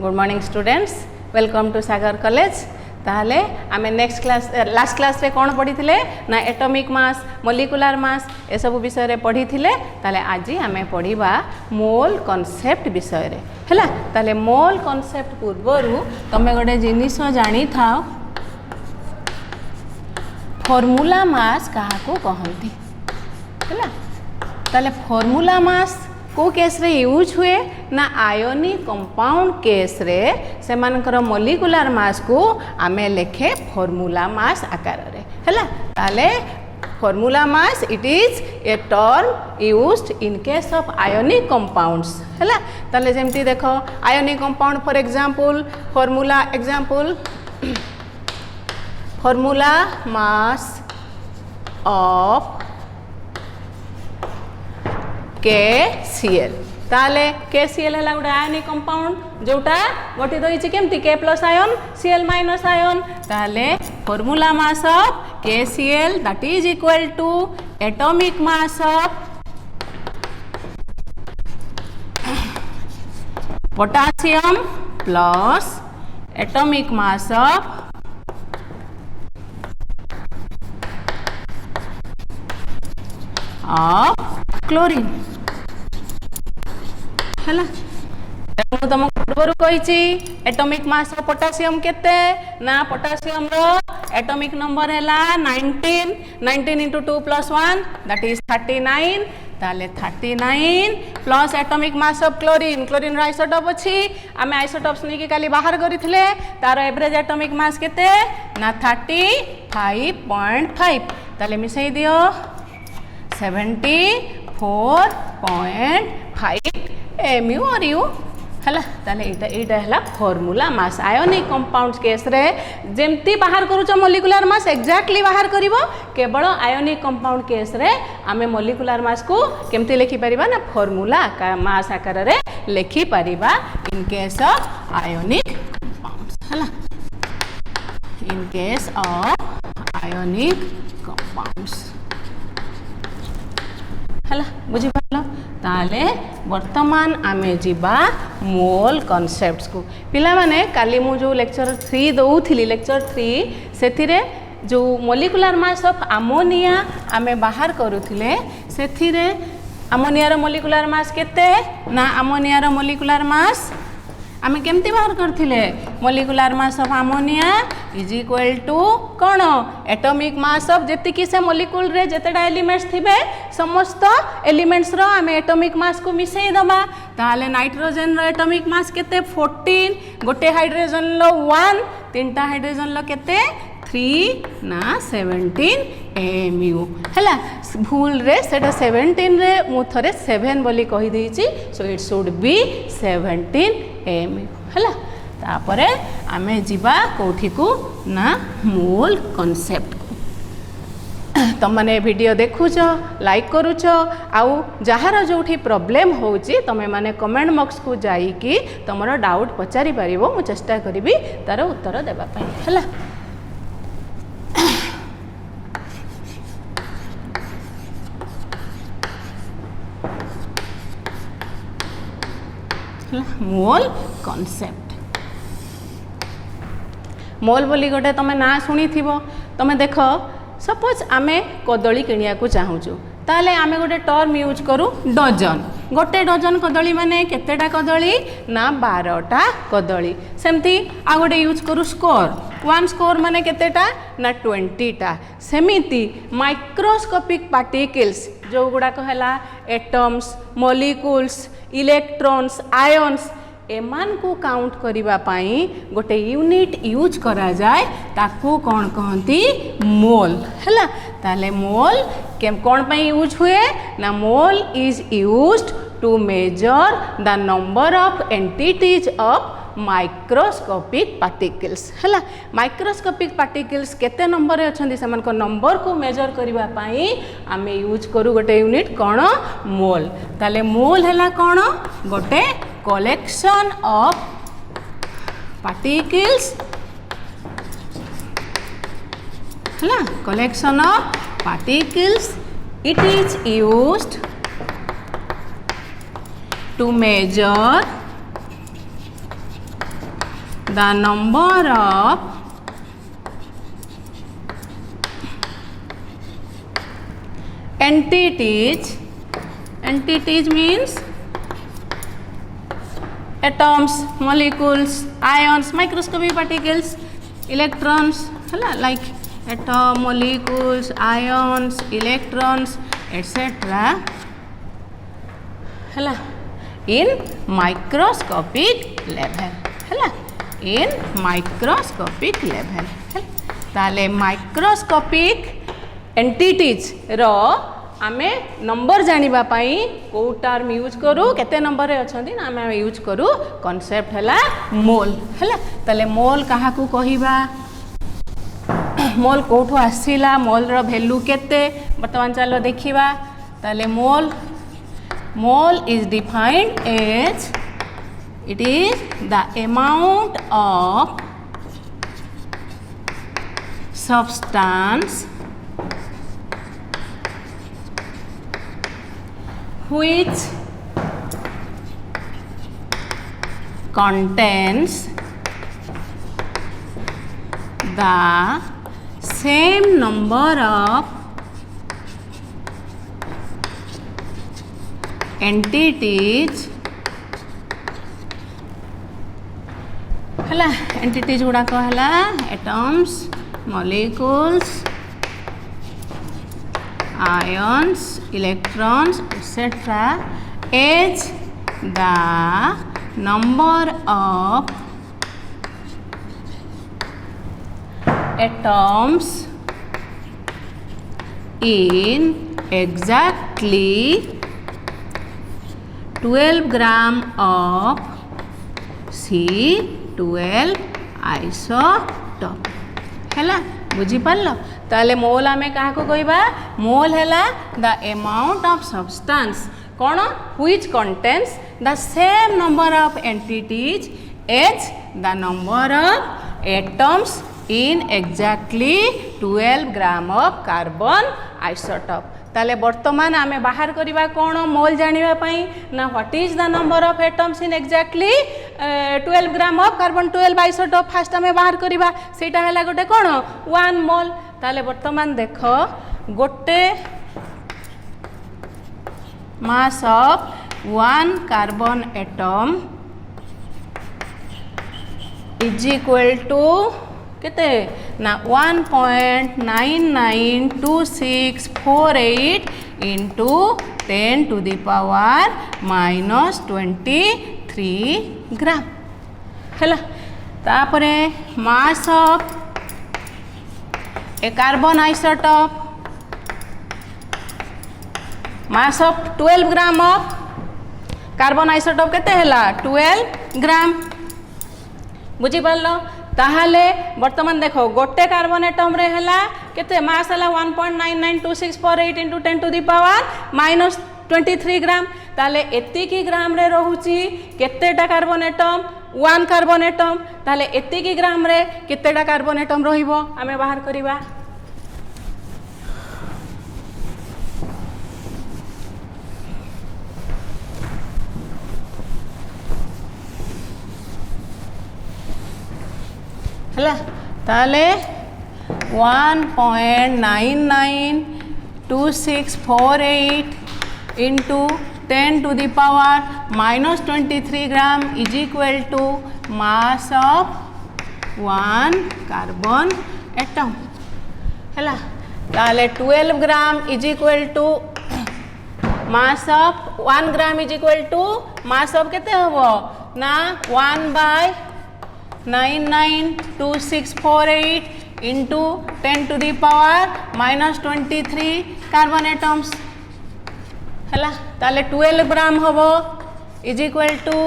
Good morning students, welcome to Sagar college. ताहले आमे next class last class रे कौन पढ़ी थिले ना एटॉमिक मास, मॉलिक्यूलर मास ए सब विषय रे पढ़ी थिले। ताहले आज आमे पढ़ीबा मोल कॉन्सेप्ट विषय रे हैला। ताहले मोल कॉन्सेप्ट पूर्वरु तमे गोटे जिनिस जानी थाओ, फॉर्मूला मास काहा को कहंती हैला। ताहले फॉर्मूला मास को केस रे यूज हुए ना आयोनिक कंपाउंड केस रे से मानकर मॉलिक्यूलर मास को आमे लेखे फॉर्मूला मास आकार रे हैला। ताले formula mass it is a term used in case of ionic compounds हैला। ताले जेमती देखो ionic compound for example formula example formula mass of KCl। ताले KCl है गोटे आयोनिक कंपाउंड जोटा गठित होइछि केमती K plus ion Cl minus ion. ताले formula mass of KCl that is equal to atomic mass of potassium plus atomic mass of chlorine हैला। मु तुम पूर्व कही एटॉमिक मास ऑफ पोटेशियम केते ना पोटेशियम रो एटॉमिक नंबर हैला 19 19 इंटू 2 प्लस 1 दैट इज 39। ताले 39 plus atomic mass of chlorine chlorine रो आइसोटोप अछि आमे आइसोटोप्स नै के काली बाहर करिथिले तार एवरेज एटॉमिक मास केते ना 35.5। ताले मिसई दियो 74.5 mu और u हैला। ताले एटा हैला formula mass ionic compounds case रे जेमती बाहर करूछ मॉलिक्यूलर मास एक्जेक्टली बाहर करिवो। केवल आयोनिक कंपाउंड केस रे आमे मॉलिक्यूलर मास को केमती लिखि परिबा ना फॉर्मूला मास आकार रे लिखि परिबा in case of ionic compounds हैला। In case of ionic compounds हैला बुझी पारलो। ताले वर्तमान आमे जीवा मोल कॉन्सेप्ट्स को पिला माने काली मु जो लेक्चर 3 दउथिली लेक्चर 3 सेथिरे जो मॉलिक्यूलर मास ऑफ अमोनिया आमे बाहर करूथिले सेथिरे अमोनिया रो मॉलिक्यूलर मास केते ना अमोनिया रो मॉलिक्यूलर मास आमे केमती बाहर करथिले molecular mass of ammonia is equal to कोन एटॉमिक मास ऑफ जेति कि से मॉलिक्यूल रे जेतेडा एलिमेंट्स थिबे समस्त एलिमेंट्स रो आमे एटॉमिक मास को मिसई दबा। ताले नाइट्रोजन रो एटॉमिक मास केते 14 गोटे हाइड्रोजन लो 1 तीनटा हाइड्रोजन लो केते 3 ना 17 mu हैला। भूल रे सेटा 17 रे मु थरे 7 बोली कहि देछि so it should be 17 mu हैला। तापरे आमे जीवा कोठी को ना मोल कॉन्सेप्ट तुम मैंने वीडियो देखुच लाइक करुच आउ जहार जो प्रॉब्लम होची तमे माने कमेंट बॉक्स को जाइकी तुमर डाउट पचारि पारिबो मु चेष्टा करिबी तार उत्तर देबा पई हैला। मोल कॉन्सेप्ट मोल बोली गोटे तुम ना शुणी थी तुम देख सपोज आमे कदली किनिया को चाहूचु ताले आमे गोटे टर्म यूज करू डजन गोटे डजन कदली माने केतेटा कदली ना 12टा कदली। सेमती आ गोटे यूज करू स्कोर 1 स्कोर माने केतेटा ना 20टा। सेमिति माइक्रोस्कोपिक पार्टिकल्स जो गुडा कहला एटम्स मॉलिक्यूल्स इलेक्ट्रॉन्स आयन्स एमान को काउंट करिबा पाई गोटे यूनिट यूज करा जाए ताकू कौन कहती मोल हैला। ताले मोल केम कौन पाई यूज हुए ना mole is used to measure the number of entities of microscopic particles हैला। माइक्रोस्कोपिक पार्टिकल्स केते नंबर रे अछंदी समान को नंबर को मेजर करिबा पाई आमे यूज करू गोटे यूनिट कोन मोल। ताले मोल हैला कोन गोटे collection of particles हैला collection of particles it is used to measure the number of entities means atoms, molecules, ions, microscopic particles, electrons, hala, like atom, molecules, ions, electrons, etc. hala, in microscopic level, hala, in microscopic level. ताले microscopic entities रो आमे number जानिबा पाई को term use करू केते number रे अछंती ना आमे use करू concept हला मोल हला तले मोल काहा को कहिबा मोल कोठो आसीला मोल रो वैल्यू केते वर्तमान चलो देखिबा तले mole is defined as it is the amount of substance which contains the same number of entities हला एंटिटीज गुड़ा कहला atoms molecules ions electrons etc as the number of atoms in exactly 12 gram of C12 isotope हैला बुझी पारल ताले मोल आमे काहा को कहबा मोल हैला द अमाउंट ऑफ सब्सटेंस कोन which contains the same number of entities as the number of atoms in exactly 12 gram of carbon isotope ताले वर्तमान आमे बाहर करिबा कोन मोल जानिबा पई ना what is the number of atoms in exactly 12 gram of carbon 12 isotope fast आमे बाहर करिबा सेटा हैला गोटे कोन 1 मोल ताले वर्तमान देखो गोटे mass of 1 carbon atom is equal to केते ना 1.992648 into 10 to the power minus 23 ग्राम हैला तापरे mass of A carbon isotope mass of 12 gram of carbon isotope केते हैला 12 ग्राम बुझी पारलो ताहाले वर्तमान देखो गोटे कार्बन एटम रे हैला केते मास हैला 1.992648 into 10 to the power minus 23 ग्राम ताले एति की ग्राम रे रहूची केतेटा कार्बन एटम 1 कार्बन एटम ताले एति की ग्राम रे केतेटा कार्बन एटम रहिबो आमे बाहर करिबा हला ताले 1.992648 into 10 to the power minus 23 gram is equal to mass of 1 carbon atom हला ताले 12 gram is equal to mass of 1 gram is equal to mass of केते हबो ना 1/992648 into 10 to the power minus 23 carbon atoms हैला ताले 12 gram हबो is equal to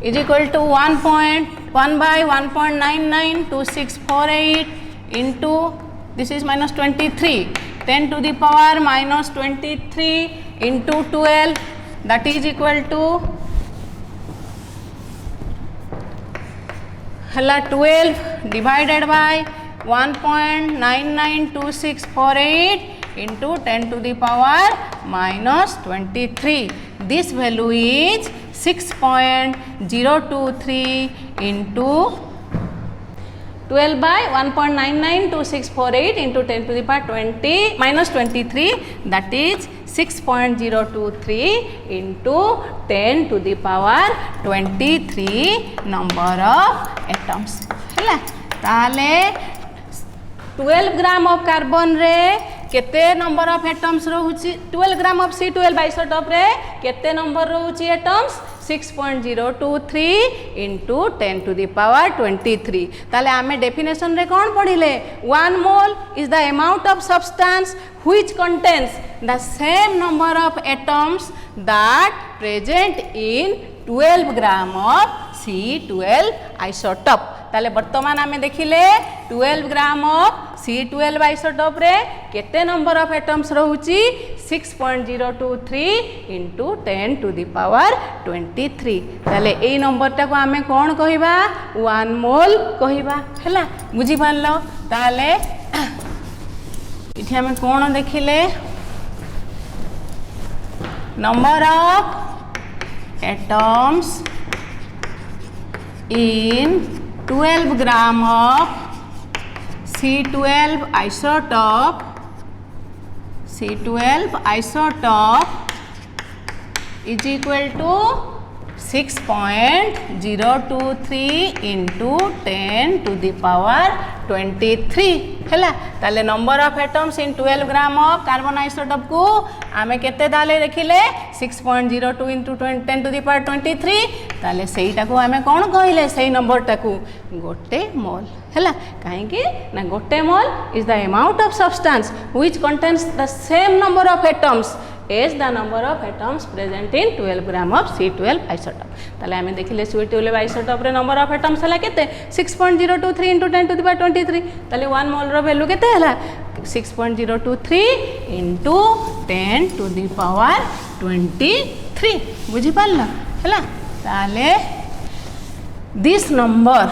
is equal to 1/1.992648 into this is minus 23 10 to the power minus 23 into 12 that is equal to hella 12 divided by 1.992648 into 10 to the power minus 23. This value is 6.023 into 12 by 1.992648 into 10 to the power 20 minus 23, that is 6.023 into 10 to the power 23 number of atoms. है ताले 12 gram of carbon रे केते number of atoms रहउची 12 gram of C12 isotope रे केते number रहउची atoms 6.023 into 10 to the power 23. ताले आमे डेफिनेशन रे कौन पढ़िले 1 mole is the amount of substance which contains the same number of atoms that present in 12 gram of C12 isotope. ताले वर्तमान आमे देखिले 12 ग्राम ऑफ C12 आइसोटोप रे केते number of atoms रहउची 6.023 into 10 to the power 23. ताले एई number टा को आमे कोन कहिबा 1 मोल कहिबा हैला बुझी पारलो. ताले इथे आमे कोन देखिले number of atoms in 12 gram of C12 isotope is equal to 6.023 into 10 to the power 23 हैला. ताले number of atoms in 12 gram of carbon isotope को आमे केते ताले देखिले 6.02 into 10 to the power 23. ताले सेईटा को आमे कोन कहिले सेई नंबर टाकू गोटे मोल हैला. काहे कि ना गोटे mole is the amount of substance which contains the same number of atoms as the number of atoms present in 12 gram of C12 isotope. ताले आमे देखिले C12 आइसोटोप रे नंबर ऑफ एटम्स हला केते 6.023 into 10 to the power 23. ताले 1 मोल रो value केते हला 6.023 into 10 to the power 23. बुझी पारला हला. ताले this number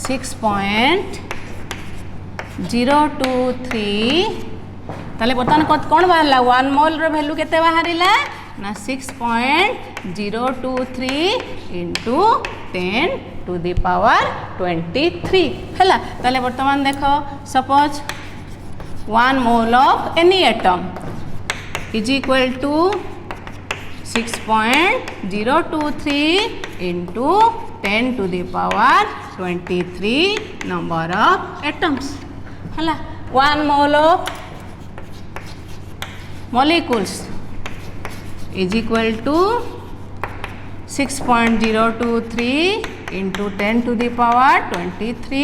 6.023 ताले बर्तमान कौन बाहर 1 मोल रो वैल्यू केते बाहरिला ना 6.023 into 10 to the power 23 हैला. ताले बर्तमान देखो suppose 1 mole of any atom is equal to 6.023 into 10 to the power 23 number of atoms हैला. 1 mole of molecules is equal to 6.023 into 10 to the power 23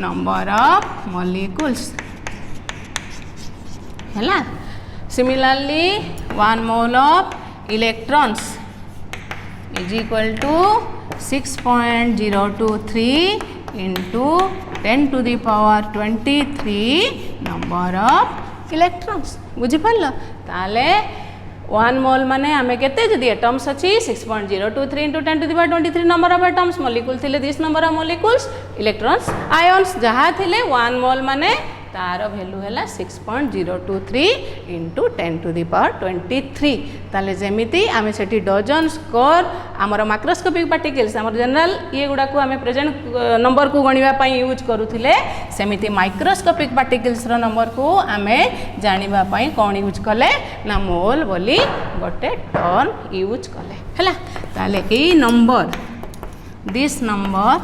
number of molecules हैला. Similarly 1 mole of electrons is equal to 6.023 into 10 to the power 23 number of electrons. बुझी पारलो. ताले 1 मोल माने आमे केते जदी atoms अछि 6.023 into 10 to the power 23 number of atoms. molecule थिले this number of molecules electrons ions जहा थिले 1 मोल माने तार वैल्यू हैला 6.023 into 10 to the power 23. ताले जेमिति आमे सेठी डजन स्कोर हमर माइक्रोस्कोपिक पार्टिकल्स हमर जनरल ये गुडा को आमे प्रेजेंट नंबर को गणिबा पई यूज करूथिले सेमिति माइक्रोस्कोपिक पार्टिकल्स रो नंबर को आमे जानिबा पई कोन यूज कले ना मोल बोली गोटे टर्म यूज कले हैला. ताले ए number this number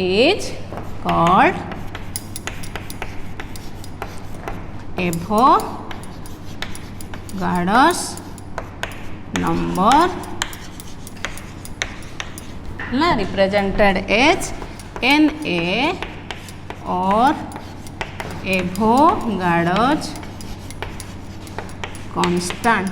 is called Avogadro's number represented as Na or Avogadro's constant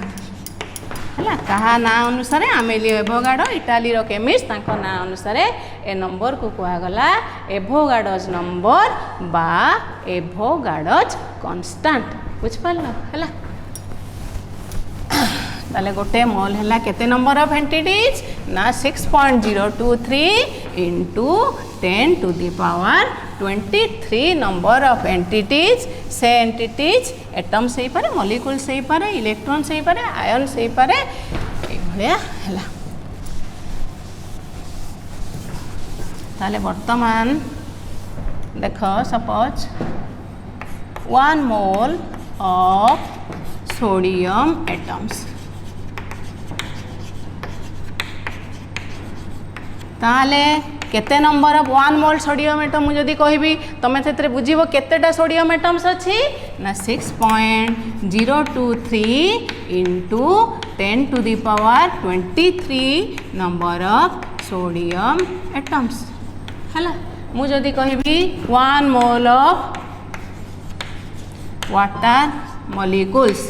हैला. कहा ना अनुसार आमेलियो एवोगाडो इटाली रो केमिस्ट ताको ना अनुसार ए नंबर को कुआ गला एवोगाडोज नंबर बा एवोगाडोज कांस्टेंट. बुझ पारलो हैला. ताले गोटे मोल हैला केते नंबर ऑफ एंटिटीज ना 6.023 into 10 to the power 23 number of entities से एंटिटीज एटम्स हो पारे मॉलिक्यूल्स हो पारे इलेक्ट्रॉन्स हो पारे आयन्स हो पारे ये है ताले वर्तमान देख suppose 1 mole of sodium atoms ताले केते number of 1 mole sodium atom मुझे जदि कहबी तमे से बुझीबो केतेटा सोडियम एटम्स अछि ना 6.023 into 10 to the power 23 number of sodium atoms हैला मुझे जदि कहबी 1 मोल ऑफ वाटर मॉलिक्यूल्स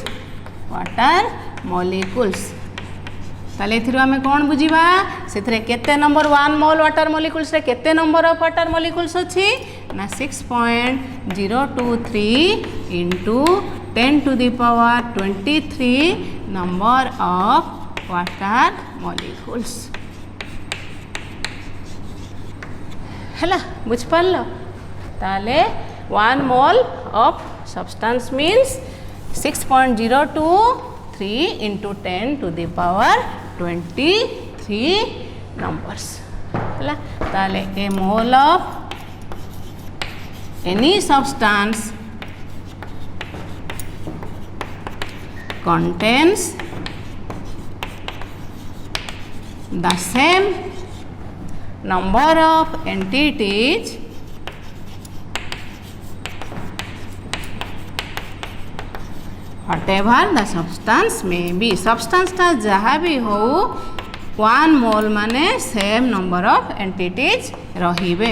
ताले आम कौन बुझा से केते नंबर 1 मोल वाटर मॉलिक्यूल्स रे केते नंबर ऑफ वाटर मॉलिक्यूल्स अच्छी ना 6.023 into 10 to the power 23 number of water molecules हैला बुझ पारल ताले 1 mole of substance means 6.023 into 10 to the power 23 numbers है ताले ए mole of any substance contains the same number of entities whatever the substance may be substance टा जहाँ भी हो 1 मोल माने सेम नंबर ऑफ एंटिटीज रहिबे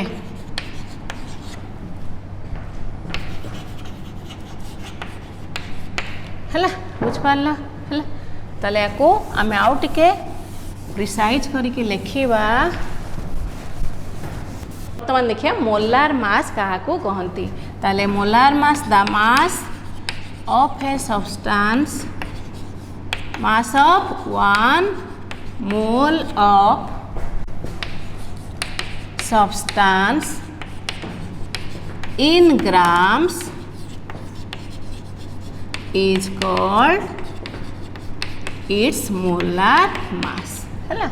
हैला बुझ पारला हैला ताले याको आमे आउ टिके प्रिसाइज करके लिखिबा वर्तमान देखिए मोलार मास काहाकू कहंती ताले molar mass the mass of a substance mass of 1 mole of substance in grams is called its molar mass है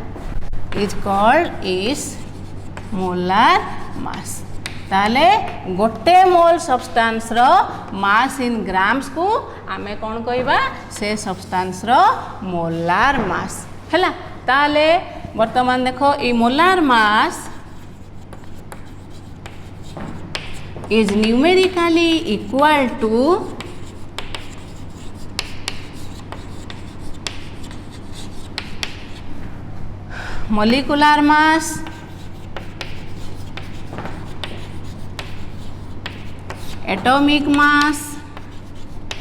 is called its molar mass ताले गोटे मोल substance row mass in grams को आमे कौन कहबा से substance रो molar mass हैला ताले वर्तमान देखो ई molar mass is numerically equal to molecular mass atomic mass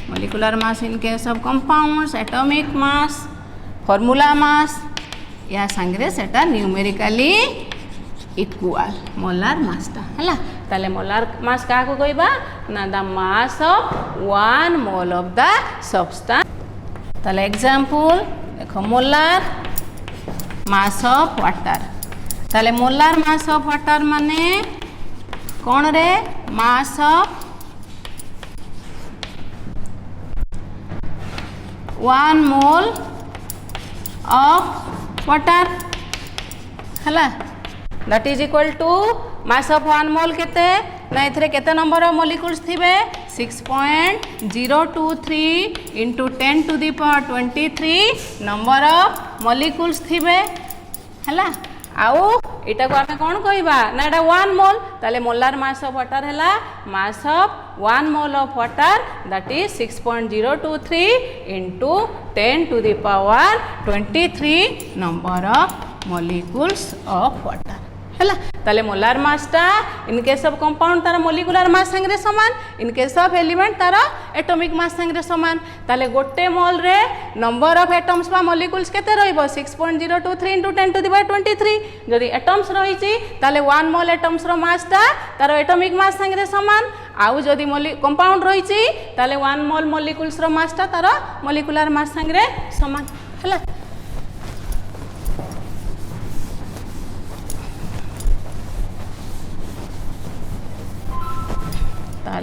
molecular mass in case of compounds atomic mass formula mass या संगरे सेटा न्यूमेरिकली इक्वल मोलार मास टा हैला ताले मोलार मास का को कहबा ना the mass of 1 mole of the substance ताले एग्जांपल देखो मोलार मास ऑफ वाटर ताले मोलार मास ऑफ वाटर माने कौन रे mass of 1 mole of water हैला that is equal to mass of 1 mole केते ना इथरे केते नंबर ऑफ मॉलिक्यूल्स थिबे 6.023 into 10 to the power 23 number of molecules थिबे हैला आउ इटा को आमे कौन कहबा ना एटा 1 मोल ताले मोलार मास ऑफ वाटर हैला मास of 1 mole of water that is 6.023 into 10 to the power 23 number of molecules of water हैला ताले मोलार मास टा इन केस ऑफ कंपाउंड तार मॉलिक्यूलर मास संगे समान इन केस ऑफ एलिमेंट तार एटॉमिक मास संगे समान ताले गोटे मोल रे नंबर ऑफ एटम्स बा मॉलिक्यूल्स केते रहइबो 6.023 into 10 to the power 23 जदि एटम्स रहिची ताले 1 मोल एटम्स रो मास टा तार एटॉमिक मास संगे समान आउ जदि कंपाउंड रहिची ताले 1 मोल मॉलिक्यूल्स रो मास टा तार मॉलिक्यूलर मास संगे समान हैला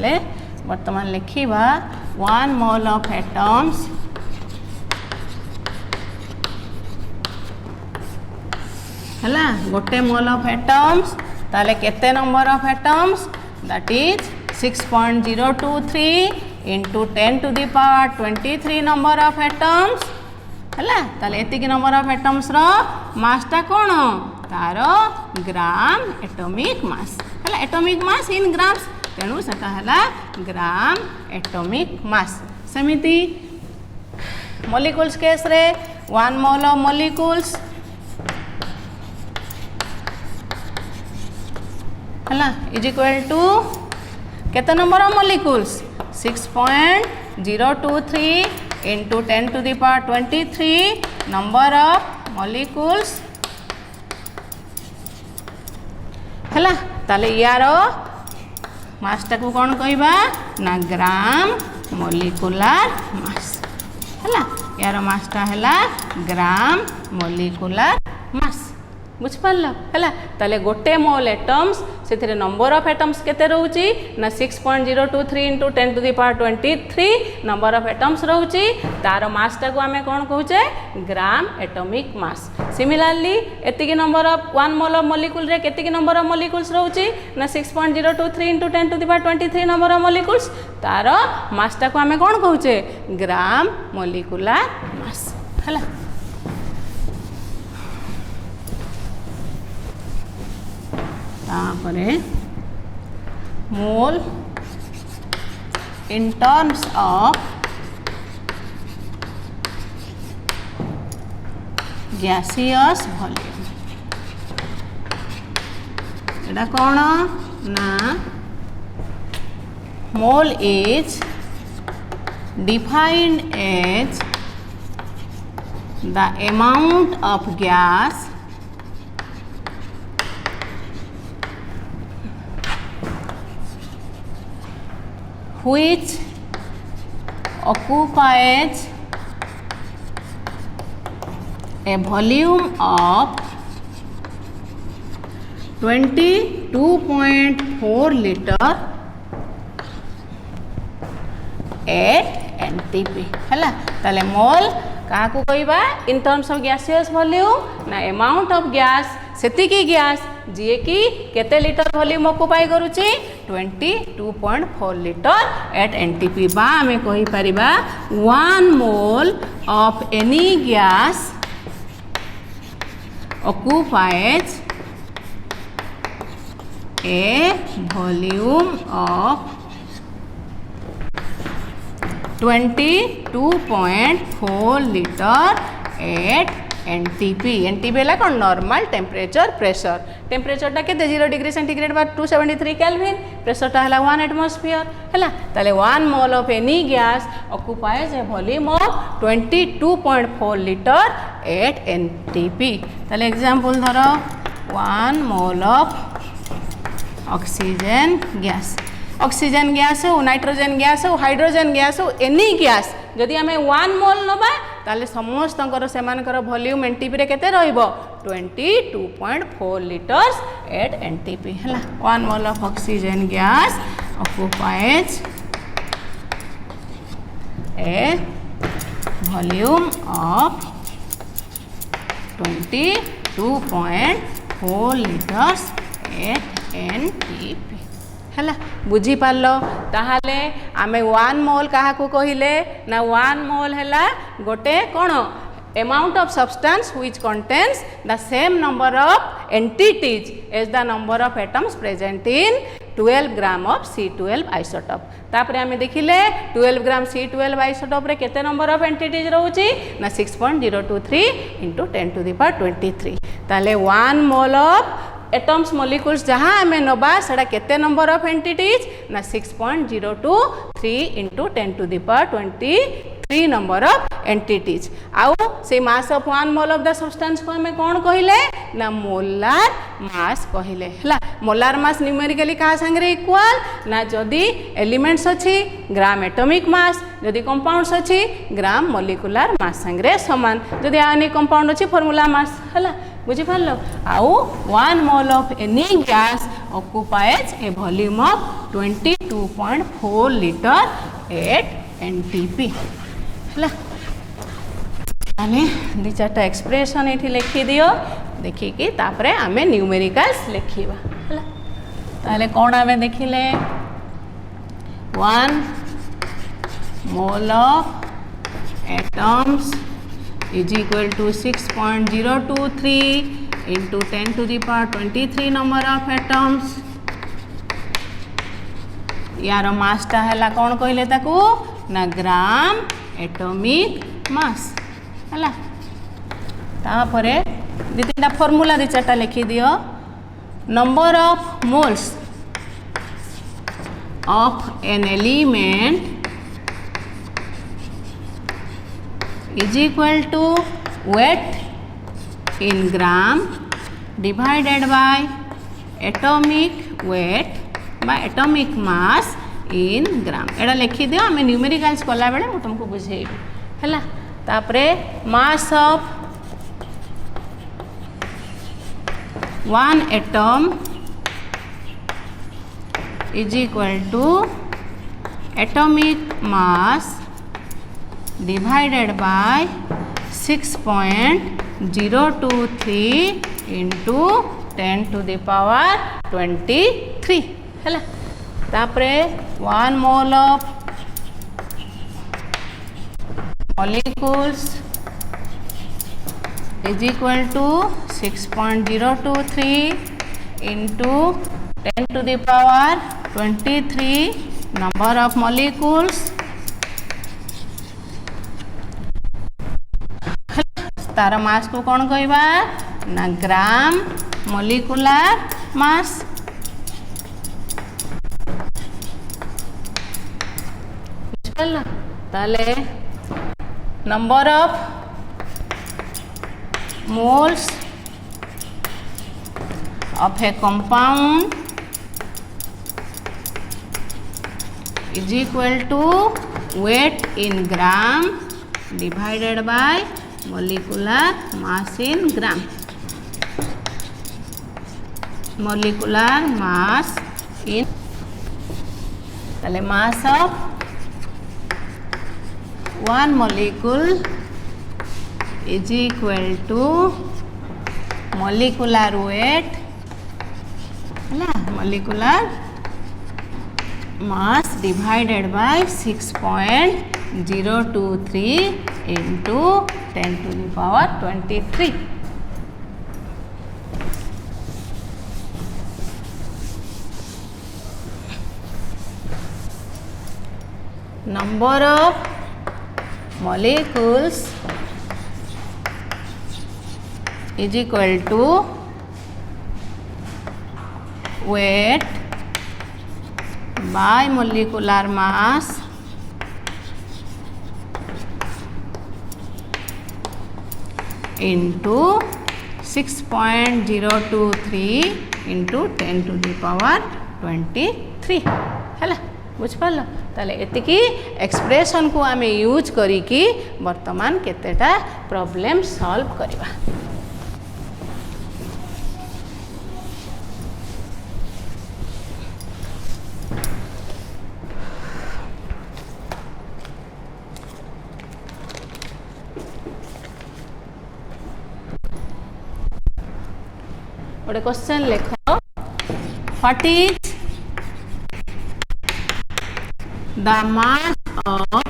ताले वर्तमान लिखिबा 1 मोल ऑफ एटम्स हला गोटे मोल ऑफ एटम्स ताले केते number of atoms that is 6.023 into 10 to the power 23 number of atoms हला ताले एतिक नंबर ऑफ एटम्स रो मास टा कोन तारो ग्राम एटॉमिक मास हला एटॉमिक मास इन ग्राम्स तेणु सेटा हला ग्राम एटॉमिक मास समिति मॉलिक्यूल्स केस रे 1 मोल ऑफ मॉलिक्यूल्स हला इज इक्वल टू केते number of molecules 6.023 into 10 to the power 23 number of molecules हला ताले यार मास टाकू कौन कहबा ना ग्राम मोलिकुलर मास हला यार मास टा हला ग्राम मोलिकुलर मास बुझ पारल हला ताले गोटे मोल एटम्स से नंबर ऑफ एटम्स केते रहउची ना 6.023 into 10 to the power 23 number of atoms रहउची तार मास टा को हमें कौन कहूचे ग्राम एटॉमिक मास सिमिलरली एतिकी number of 1 mole of molecule रे केतिकी नंबर ऑफ मॉलिक्यूल्स रहउची ना 6.023 into 10 to the power 23 number of molecules तार मास टा को हमें कौन कहूचे ग्राम मोलिकुलर मास हला मोल in terms of gaseous volume एटा कौन ना मोल is defined as the amount of gas which occupies a volume of 22.4 liter at NTP हला ताले मोल का को कहबा in terms of gaseous volume ना अमाउंट ऑफ गैस सेति की गैस जी कि केते लिटर वॉल्यूम ऑक्युपाई करूची 22.4 लिटर एट एनटीपी बा हमें कहि परिबा 1 mole of any gas occupies a volume of 22.4 liter at NTP NTP है कौन नॉर्मल टेम्परेचर प्रेशर टेम्परेचर टा केते 0 डिग्री सेंटीग्रेड बार 273 केल्विन प्रेशर टा हला 1 एटमॉस्फेयर हला ताले 1 mole of any gas occupies a volume of 22.4 litre at NTP ताले एग्जांपल धरो 1 मोल ऑफ ऑक्सीजन गैस हो नाइट्रोजन गैस हो हाइड्रोजन गैस हो एनी गैस जदि आम 1 मोल नबा ताले समस्त सेमानकर वॉल्यूम एनटीपी रे केते रहइबो 22.4 लिटर्स एट एनटीपी हला 1 mole of oxygen gas occupies a volume of 22.4 litres at NTP हला बुझी पारल ताहाले आमे 1 मोल काहा को कहिले ना 1 मोल हला गोटे कोन amount of substance which contains the same number of entities as the number of atoms present in 12 gram of C12 isotope तापरे आमे देखिले 12 ग्राम C12 isotope रे केते नंबर ऑफ एंटिटीज रहउची ना 6.023 into 10 to the power 23 ताले 1 मोल ऑफ एटम्स मॉलिक्यूल्स जहाँ आम नबा सेटा केते नंबर ऑफ एंटिटीज ना 6.023 into 10 to the power 23 number of entities आउ से मास of 1 mole of the substance को हमें कौन कहिले ना मोलार मास कहिले हला मोलार मास न्यूमेरिकली कहा संगे इक्वल ना जदि एलिमेंट्स अछि ग्राम एटॉमिक मास जदि कंपाउंड्स अछि ग्राम मॉलिक्यूलर मास संगे समान जदि आयनिक कंपाउंड अछि फार्मूला मास हला बुझी पारलो आउ 1 mole of any gas occupies a volume of 22.4 litre at NTP हला आमे दि चारटा एक्सप्रेशन एठी लिखि दियो देखिकी तापरे आमे न्यूमेरिकल्स लिखिबा हला ताले कोन आमे देखिले 1 mole of atoms is equal to 6.023 into 10 to the power 23 number of atoms यार मासटा है कौन कहले ताकू ना ग्राम एटॉमिक मास हला तापरे दी तीनटा फॉर्मूला दी चारटा लिखि दियो number of moles of an element is equal to weight in gram divided by atomic weight by atomic mass in gram एडा लिखि दियो आमे न्यूमेरिकल्स कला बेले मु तुमको बुझेइबी हला तापरे mass of one atom is equal to atomic mass divided by 6.023 into 10 to the power 23 है तापरे 1 mole of molecules is equal to 6.023 into 10 to the power 23 number of molecules तार मास को कौन कहबा ना ग्राम मोलिकुलर मास बुझल ताले number of moles of a compound is equal to weight in gram divided by molecular mass in gram molecular mass in mass of one molecule is equal to molecular weight molecular mass divided by 6.023 into 10 to the power 23 number of molecules is equal to weight by molecular mass into 6.023 into 10 to the power 23 है बुझ पाल ताले एतिकी expression को आमे use करिकी वर्तमान केतेटा problem solve करबा गोटे question लिख what is the mass of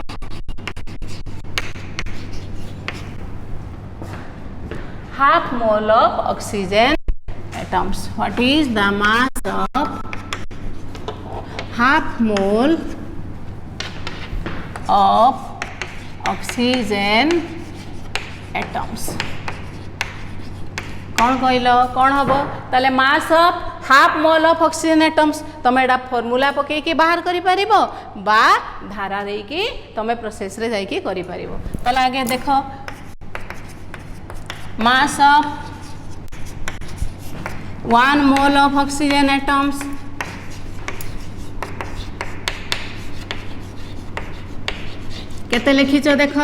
half mole of oxygen atoms what is the mass of half mole of oxygen atoms कौन कहल कौन हम ताले mass of half mole of oxygen atoms तुम एटा फॉर्मूला पकईकी बाहर करि परिबो बा धारा देकी तुम प्रोसेस रे जाईकी करि परिबो ताले आगे देख मास of 1 mole of oxygen atoms केते लिखिछ देख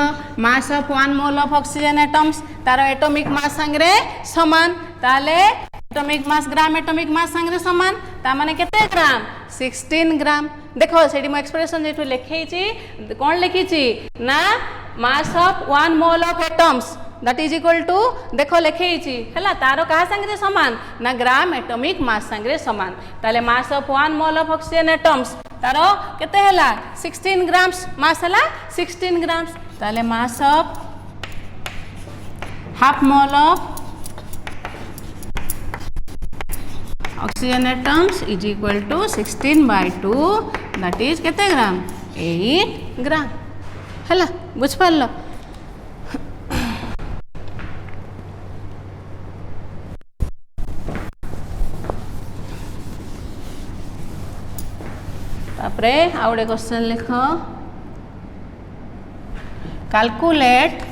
मास of 1 mole of oxygen atoms तार एटॉमिक मास संगे समान ताले एटॉमिक मास ग्राम एटॉमिक मास संगे समान ता माने केते ग्राम 16 ग्राम देखो सेठी मो एक्सप्रेशन जेठु लिखैछि कोन लिखिछि ना mass of 1 mole of atoms that is equal to देखो लिखैछि हला तारो कहा संगे समान ना ग्राम एटॉमिक मास संगे समान ताले mass of 1 mole of oxygen atoms तारो केते हला 16 ग्राम्स मास हला 16 ग्राम्स ताले mass of half mole of oxygen atoms is equal to 16/2 that is केते ग्राम 8 ग्राम हला बुझ पारलो तापरे आउडे क्वेश्चन लिख calculate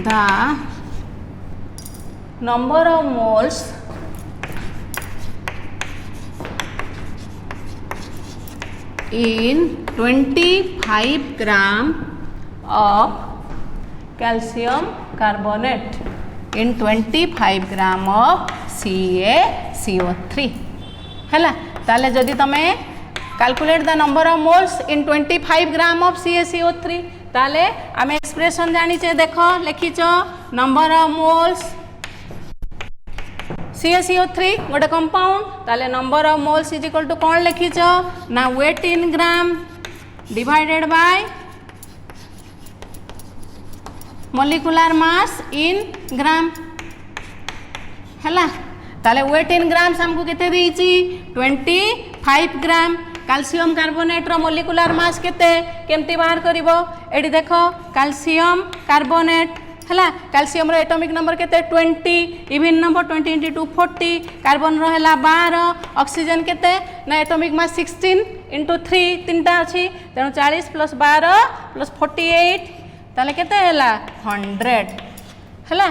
the number of moles in 25 gram of calcium carbonate in 25 gram of CaCO3 हैला ताले जदि तमे calculate the number of moles in 25 gram of CaCO3 ताले आमे एक्सप्रेशन जानिचे देखो लिखिचो नंबर ऑफ मोल्स CaCO3 गोटे कंपाउंड ताले number of moles is equal to कौन लिखिचो ना weight in gram divided by molecular mass in gram हैला ताले वेट इन ग्राम्स हमको केते देइची 25 ग्राम कैल्शियम कार्बोनेट रो मोलिकुलर मास केते केमती बाहर करिवो एडी देखो कैल्शियम कार्बोनेट हला कैल्शियम रो एटॉमिक नंबर केते 20 इवन नंबर 20 * 2 40 कार्बन रो हला 12 ऑक्सीजन केते ना एटॉमिक मास 16 * 3 तीनटा अछि तेनु 40 + 12 + 48 ताले केते हला 100 हला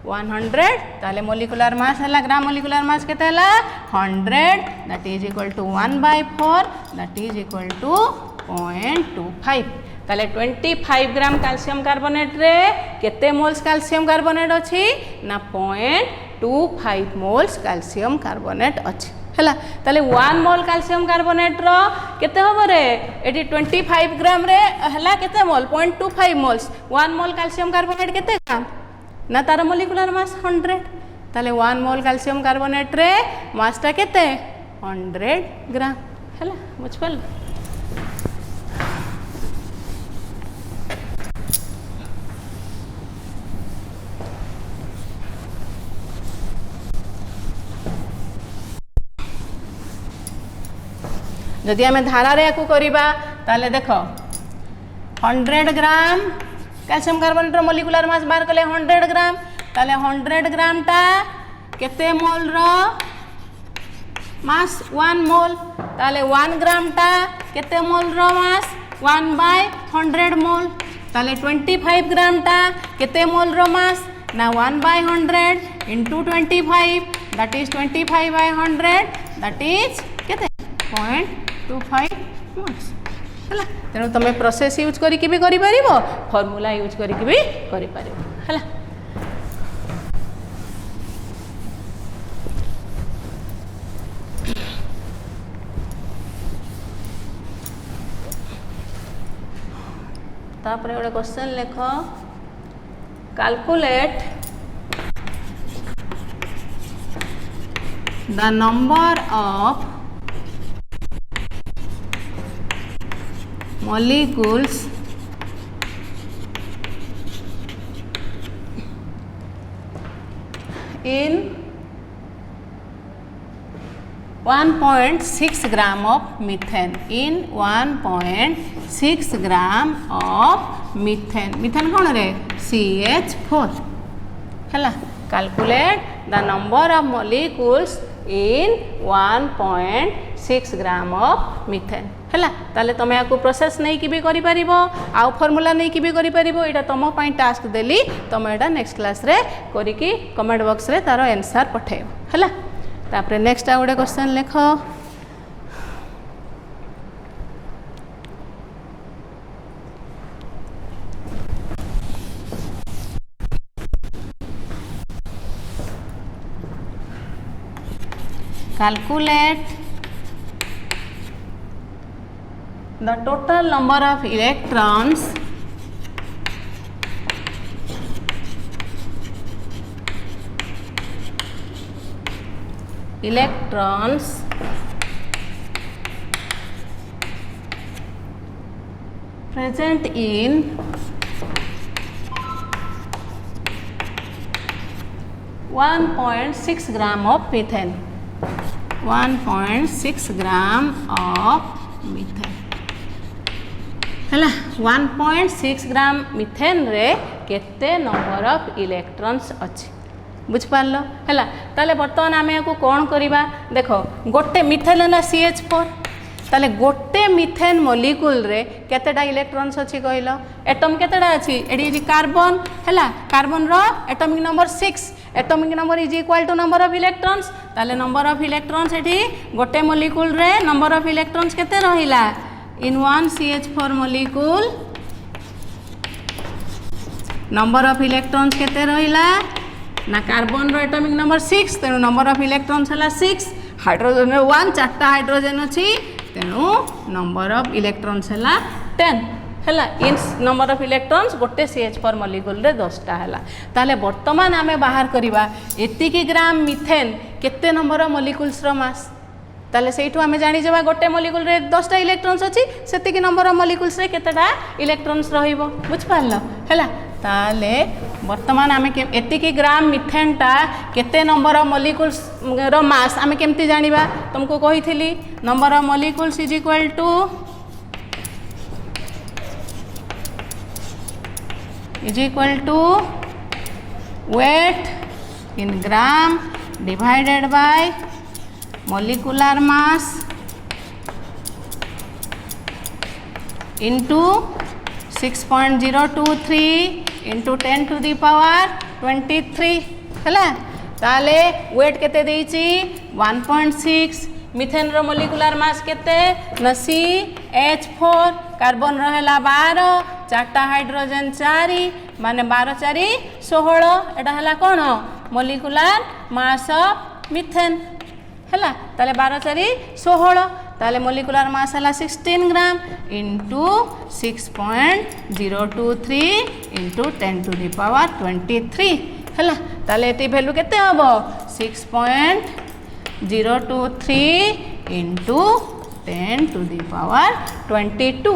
100 ताले मोलिकुलर मास हला ग्राम मोलिकुलर मास केते हला 100 that is equal to 1/4 that is equal to 0.25 ताले 25 ग्राम कैल्शियम कार्बोनेट रे केते मोल्स कैल्शियम कार्बोनेट अछि ना 0.25 मोल्स कैल्शियम कार्बोनेट अछि हला ताले 1 मोल कैल्शियम कार्बोनेट रो केते होबो रे एटी 25 ग्राम रे हला केते मोल 0.25 मोल्स 1 मोल कैल्शियम कार्बोनेट केते ग्राम ना तार मोलिकुलर मास 100 ताले 1 मोल कैल्शियम कार्बोनेट रे मासटा केते 100 ग्राम हला बुझ पाल जदि आमे धारा रे याकू करिबा ताले देखो 100 ग्राम कैल्शियम कार्बोनेट रो मोलिकुलर मास बाहर कले 100 ग्राम ताले 100 ग्राम टा केते मोल रो मास 1 मोल ताले 1 ग्राम टा केते मोल रो मास 1/100 मोल ताले 25 ग्राम टा केते मोल रो मास ना 1/100 into 25 that is 25/100 that is केते 0.25 मोल्स हला तेणु तुम प्रोसेस यूज करिक भी करि परिबो फॉर्मूला यूज करिक भी करि परिबो हला तापर गोटे क्वेश्चन लिख calculate the number of molecules in 1.6 gram of methane in 1.6 gram of methane methane कौन रे CH4 हला calculate the number of molecules in 1.6 gram of methane हैला ताले तुम या प्रोसेस नहीं कि भी करि परिबो आउ फॉर्मूला नहीं कि भी करि परिबो एटा तुम पई टास्क देली तुम एटा नेक्स्ट क्लास रे करि कि कमेंट बॉक्स रे तारो आंसर पठेबो हैला तापरे नेक्स्ट आ गोटे क्वेश्चन लिखो calculate the total number of electrons present in (1.6 gram of methane. 1.6 gram of methane है 1.6 ग्राम मिथेन रे केते नंबर ऑफ इलेक्ट्रॉन्स अच्छी बुझिपार है ताले बर्तमान आम या कौन करवा देख गोटे मिथेन है CH4 ताले गोटे मिथेन मॉलिक्यूल रे केतेटा इलेक्ट्रॉन्स अच्छी कहल एटम केतेटा अच्छी एडी कार्बन है कार्बन रो atomic number 6 atomic number is equal to number of electrons ताले नंबर ऑफ इलेक्ट्रॉन्स एटी गोटे मॉलिक्यूल रे नंबर ऑफ इलेक्ट्रॉन्स केते रहिला in one CH4 molecule number of electrons केते रहिला ना कार्बन रो एटॉमिक नंबर 6 तेणु नंबर ऑफ इलेक्ट्रॉन्स हला 6 हाइड्रोजन रो 1 चारटा हाइड्रोजन अछि तेणु नंबर ऑफ इलेक्ट्रॉन्स हला 10 है इन नंबर ऑफ इलेक्ट्रॉन्स गोटे CH4 मॉलिक्यूल रे 10टा है ताले वर्तमान आमे बाहर करिबा एतिकी ग्राम मिथेन केते नंबर ऑफ मॉलिक्यूल्स रो मास ताले सेठू आमे जानि जेबा गोटे मॉलिक्यूल रे 10टा इलेक्ट्रॉन्स अछि सेतिकी नंबर ऑफ मॉलिक्यूल्स रे केतेटा इलेक्ट्रॉन्स रहिबो बुझ पारलो हैला ताले वर्तमान आमे एतिकी ग्राम मिथेनटा केते नंबर ऑफ मॉलिक्यूल्स रो मास आमे केमती जानिबा तुमको कहिथिली number of molecules is equal to weight in gram divided by molecular mass into 6.023 into 10 to the power 23 है ताले वेट केते देइची 1.6 मिथेन रो मोलिकुलर मास केते न CH4 कार्बन रहेला 12 चारटा हाइड्रोजन 4 माने 12 4 16 एटा हला कोन मोलिकुलर मास ऑफ मिथेन है ताले 12 4 16 ताले मोलिकुलर मास है 16 gram into 6.023 into 10 to the power 23 है ताले एटी वैल्यू केते हबो 6.023 इंटू 10 to the power 22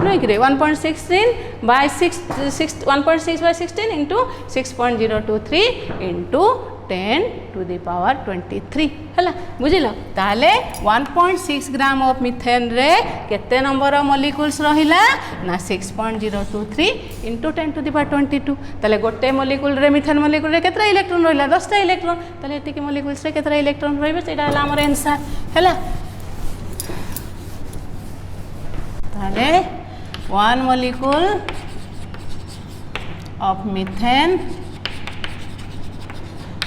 नहीं कि 1.16 by 1.6 by 16 into 6.023 into 10 to the power 23 है बुझिल ताले 1.6 ग्राम ऑफ मिथेन रे केते नंबर ऑफ मॉलिक्यूल्स रहिला ना 6.023 इंटू 10 to the power 22 ताले गोटे मॉलिक्यूल रे मिथेन मॉलिक्यूल रे केतरा इलेक्ट्रॉन रहिला 10टा इलेक्ट्रॉन ताले एतिकी मॉलिक्यूल्स रे केतरा इलेक्ट्रॉन रहिबे सेटा हला हमर आंसर हैला ताले 1 molecule of methane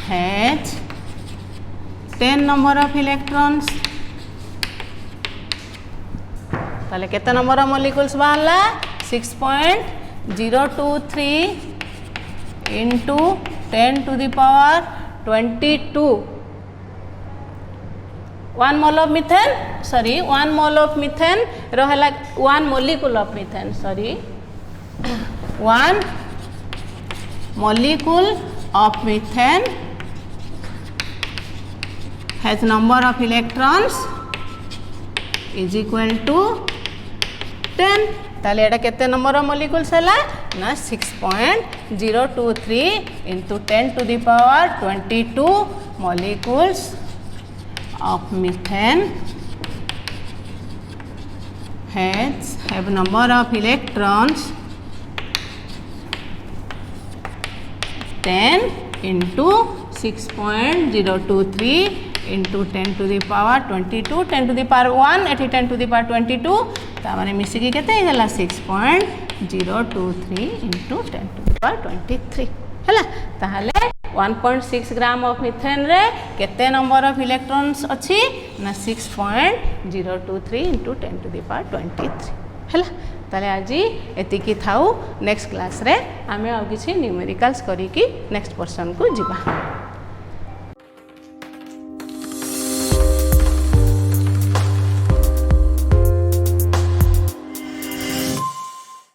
has 10 number of electrons ताले केते number of molecules बाहरला 6.023 into 10 to the power 22 1 mole of methane sorry 1 mole of methane रहला 1 molecule of methane sorry 1 molecule of methane has number of electrons is equal to 10 ताले एटा केते number of molecules हला ना 6.023 into 10 to the power 22 molecules of methane have number of electrons 10 into 6.023 into 10 to the power 22 10 to the power 1 eighty 10 to the power 22 ता माने मिसिकी केते हला 6.023 into 10 to the power 23 हला ताहले 1.6 ग्राम ऑफ मिथेन रे केते नंबर ऑफ इलेक्ट्रॉन्स अछि ना 6.023 into 10 to the power 23 हला ताले आजी एतिकी थाउ नेक्स्ट क्लास रे आमे आ किछि न्यूमेरिकल्स करी कि नेक्स्ट पर्सन को जिबा।